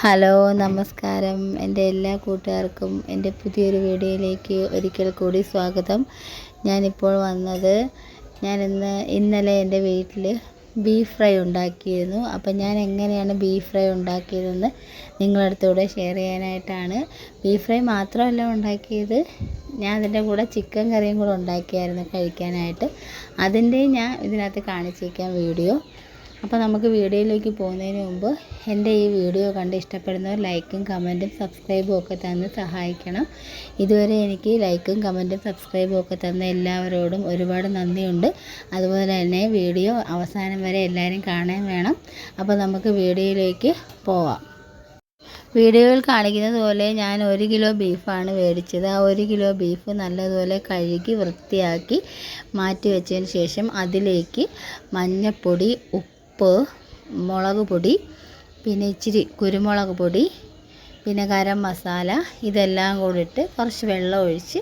Hello നമസ്കാരം. എൻ്റെ എല്ലാ കൂട്ടുകാർക്കും എൻ്റെ പുതിയൊരു വീഡിയോയിലേക്ക് ഒരിക്കൽ കൂടി സ്വാഗതം. ഞാനിപ്പോൾ വന്നത് ഇന്നലെ എൻ്റെ വീട്ടിൽ ബീഫ് ഫ്രൈ ഉണ്ടാക്കിയിരുന്നു. അപ്പം ഞാൻ എങ്ങനെയാണ് ബീഫ് ഫ്രൈ ഉണ്ടാക്കിയതെന്ന് നിങ്ങളടുത്തൂടെ ഷെയർ ചെയ്യാനായിട്ടാണ്. ബീഫ് ഫ്രൈ മാത്രമല്ല ഉണ്ടാക്കിയത്, ഞാൻ അതിൻ്റെ കൂടെ ചിക്കൻ കറിയും കൂടെ ഉണ്ടാക്കിയായിരുന്നു കഴിക്കാനായിട്ട്. അതിൻ്റെയും ഞാൻ ഇതിനകത്ത് കാണിച്ചേക്കാം വീഡിയോ. അപ്പോൾ നമുക്ക് വീഡിയോയിലേക്ക് പോകുന്നതിന് മുമ്പ് എൻ്റെ ഈ വീഡിയോ കണ്ട് ഇഷ്ടപ്പെടുന്നവർ ലൈക്കും കമൻറ്റും സബ്സ്ക്രൈബും ഒക്കെ തന്ന് സഹായിക്കണം. ഇതുവരെ എനിക്ക് ലൈക്കും കമൻറ്റും സബ്സ്ക്രൈബും ഒക്കെ തന്ന എല്ലാവരോടും ഒരുപാട് നന്ദിയുണ്ട്. അതുപോലെ തന്നെ വീഡിയോ അവസാനം വരെ എല്ലാവരും കാണാൻ വേണം. അപ്പോൾ നമുക്ക് വീഡിയോയിലേക്ക് പോവാം. വീഡിയോയിൽ കാണിക്കുന്നത് പോലെ ഞാൻ 1 കിലോ ബീഫാണ് മേടിച്ചത്. ആ 1 കിലോ ബീഫ് നല്ലതുപോലെ കഴുകി വൃത്തിയാക്കി മാറ്റി വെച്ചതിന് ശേഷം അതിലേക്ക് മഞ്ഞൾപ്പൊടി, ഉപ്പ്, മുളക് പൊടി, പിന്നെ ഇച്ചിരി കുരുമുളക് പൊടി, പിന്നെ ഗരം മസാല, ഇതെല്ലാം കൂടി ഇട്ട് കുറച്ച് വെള്ളം ഒഴിച്ച്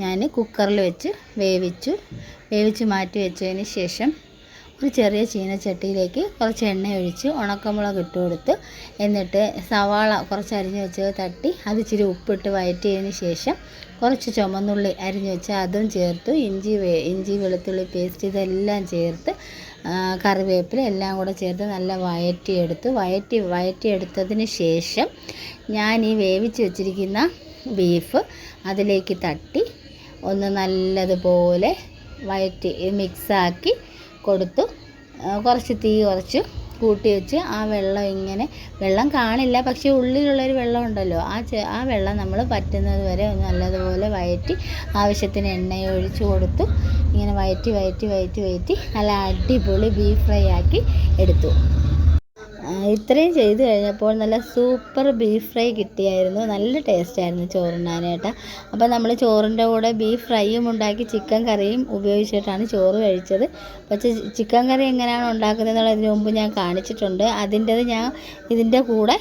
ഞാൻ കുക്കറിൽ വെച്ച് വേവിച്ച് മാറ്റി വെച്ചതിന് ശേഷം ഒരു ചെറിയ ചീനച്ചട്ടിയിലേക്ക് കുറച്ച് എണ്ണ ഒഴിച്ച് ഉണക്കമുളക് ഇട്ട് കൊടുത്ത്, എന്നിട്ട് സവാള കുറച്ച് അരിഞ്ഞ് വെച്ചത് തട്ടി അത് ഇച്ചിരി ഉപ്പിട്ട് വഴറ്റിയതിന് ശേഷം കുറച്ച് ചുമന്നുള്ളി അരിഞ്ഞ് വെച്ച് അതും ചേർത്ത് ഇഞ്ചി വെളുത്തുള്ളി പേസ്റ്റ് ഇതെല്ലാം ചേർത്ത് കറിവേപ്പില എല്ലാം കൂടെ ചേർത്ത് നല്ല വഴറ്റിയെടുത്തതിന് ശേഷം ഞാൻ ഈ വേവിച്ച് വെച്ചിരിക്കുന്ന ബീഫ് അതിലേക്ക് തട്ടി ഒന്ന് നല്ലതുപോലെ മിക്സാക്കി കൊടുത്തു. കുറച്ച് തീ കൂട്ടി വെച്ച് ആ വെള്ളം കാണില്ല, പക്ഷേ ഉള്ളിലുള്ളൊരു വെള്ളം ഉണ്ടല്ലോ, ആ വെള്ളം നമ്മൾ പറ്റുന്നത് വരെ ഒന്ന് നല്ലതുപോലെ വഴറ്റി ആവശ്യത്തിന് എണ്ണ ഒഴിച്ച് കൊടുത്തു. ഇങ്ങനെ വഴറ്റി നല്ല അടിപൊളി ബീഫ് ഫ്രൈ ആക്കി എടുത്തു. ഇത്രയും ചെയ്ത് കഴിഞ്ഞപ്പോൾ നല്ല സൂപ്പർ ബീഫ് ഫ്രൈ കിട്ടിയായിരുന്നു. നല്ല ടേസ്റ്റായിരുന്നു ചോറുണ്ണാനായിട്ട്. അപ്പോൾ നമ്മൾ ചോറിൻ്റെ കൂടെ ബീഫ് ഫ്രൈയും ഉണ്ടാക്കി ചിക്കൻ കറിയും ഉപയോഗിച്ചിട്ടാണ് ചോറ് കഴിച്ചത്. പക്ഷേ ചിക്കൻ കറി എങ്ങനെയാണ് ഉണ്ടാക്കുന്നത് എന്നുള്ളതിന് മുമ്പ് ഞാൻ കാണിച്ചിട്ടുണ്ട്. ഞാൻ ഇതിൻ്റെ കൂടെ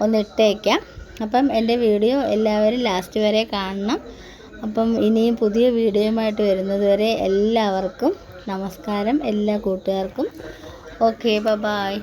ഒന്ന് ഇട്ടേക്കാം. അപ്പം എൻ്റെ വീഡിയോ എല്ലാവരും ലാസ്റ്റ് വരെ കാണണം. അപ്പം ഇനിയും പുതിയ വീഡിയോയുമായിട്ട് വരുന്നത് വരെ എല്ലാവർക്കും നമസ്കാരം. എല്ലാ കൂട്ടുകാർക്കും ഓക്കെ, ബൈ.